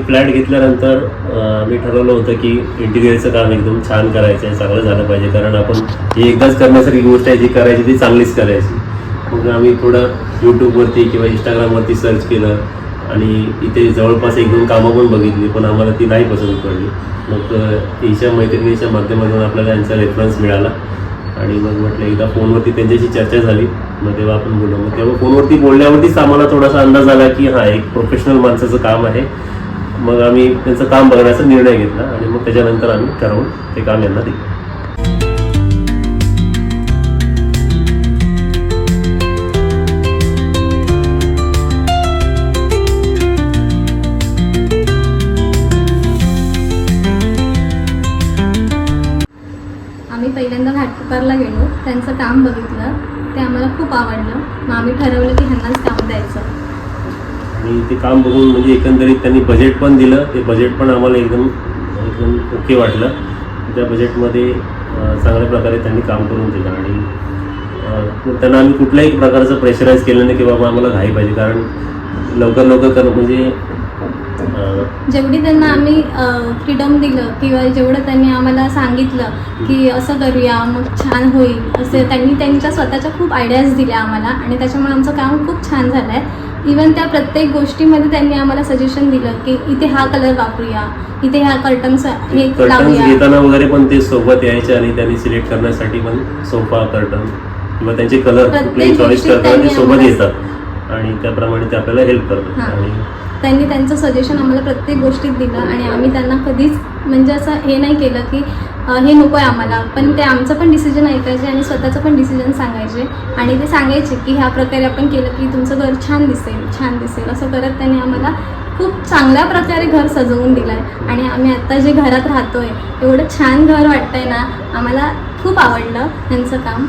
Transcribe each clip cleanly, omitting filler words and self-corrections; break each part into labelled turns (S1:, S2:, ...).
S1: Flat घेतल्यानंतर मी ठरवलं होतं की इंटिरियरचं काम एकदम छान करायचं आहे, चांगलं झालं पाहिजे. कारण आपण ही एकदाच करण्यासारखी गोष्ट आहे, जी करायची ती चांगलीच करायची. मग आम्ही थोडं यूट्यूबवरती किंवा इंस्टाग्रामवरती सर्च केलं आणि इथे जवळपास 1-2 कामं पण बघितली, पण आम्हाला ती नाही पसंत पडली. मग हिच्या मैत्रिणीच्या माध्यमातून आपल्याला यांचा रेफरन्स मिळाला आणि मग म्हटलं एकदा फोनवरती त्यांच्याशी चर्चा झाली, मग तेव्हा आपण बोललो. मग तेव्हा फोनवरती बोलण्यावरतीच आम्हाला थोडासा अंदाज आला की हा एक प्रोफेशनल माणसाचं काम आहे. मग आम्ही त्यांचं काम बघण्याचा निर्णय घेतला आणि मग त्याच्यानंतर आम्ही ठरवून ते काम यांना दिलं.
S2: आम्ही पहिल्यांदा घाटकोपरला गेलो, त्यांचं काम बघितलं, ते आम्हाला खूप आवडलं. मग आम्ही ठरवलं की ह्यांनाच काम द्यायचं.
S1: आणि ते काम बघून म्हणजे एकंदरीत त्यांनी बजेट पण दिलं, ते बजेट पण आम्हाला एकदम एकदम ओके वाटलं. त्या बजेटमध्ये चांगल्या प्रकारे त्यांनी काम करून दिलं आणि त्यांना आम्ही कुठल्याही प्रकारचं प्रेशराईज केलं नाही की बाबा आम्हाला घाई पाहिजे. कारण लवकर करणं म्हणजे
S2: जेवढी त्यांना आम्ही फ्रीडम दिलं किंवा जेवढं त्यांनी आम्हाला सांगितलं की असं करूया मग छान होईल, असे त्यांनी त्यांच्या स्वतःच्या खूप आयडियाज दिल्या आम्हाला आणि त्याच्यामुळे आमचं काम खूप छान झालं आहे. इवन त्या प्रत्येक गोष्टीमध्ये त्यांनी आम्हाला सजेशन दिलं की इथे हा कलर वापरूया, इथे ह्या कर्टन्स हे लावूया.
S1: घेताना वगैरे पण ते सोबत यायचे आणि त्यांनी सिलेक्ट करण्यासाठी पण सोफा, कर्टन किंवा त्यांचे कलर कुठलेही चॉईस करताना ते सोबत येतात आणि त्याप्रमाणे ते आपल्याला हेल्प करतात. आणि
S2: त्यांनी त्यांचं सजेशन आम्हाला प्रत्येक गोष्टीत दिलं आणि आम्ही त्यांना कधीच म्हणजे असं हे नाही केलं की हे नको आहे आम्हाला, पण ते आमचं पण डिसिजन ऐकायचे आणि स्वतःचं पण डिसिजन सांगायचे आणि ते सांगायचे की ह्या प्रकारे आपण केलं की तुमचं घर छान दिसेल असं करत त्यांनी आम्हाला खूप चांगल्या प्रकारे घर सजवून दिलं आहे. आणि आम्ही आत्ता जे घरात राहतोय एवढं छान घर वाटतंय ना, आम्हाला खूप आवडलं त्यांचं काम.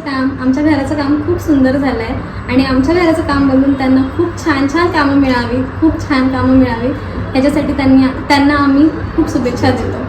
S2: काम, आमच्या घराचं काम खूप सुंदर झालं आहे आणि आमच्या घराचं काम बघून त्यांना खूप छान छान कामं मिळावी, खूप छान कामं मिळावी ह्याच्यासाठी त्यांना आम्ही खूप शुभेच्छा देतो.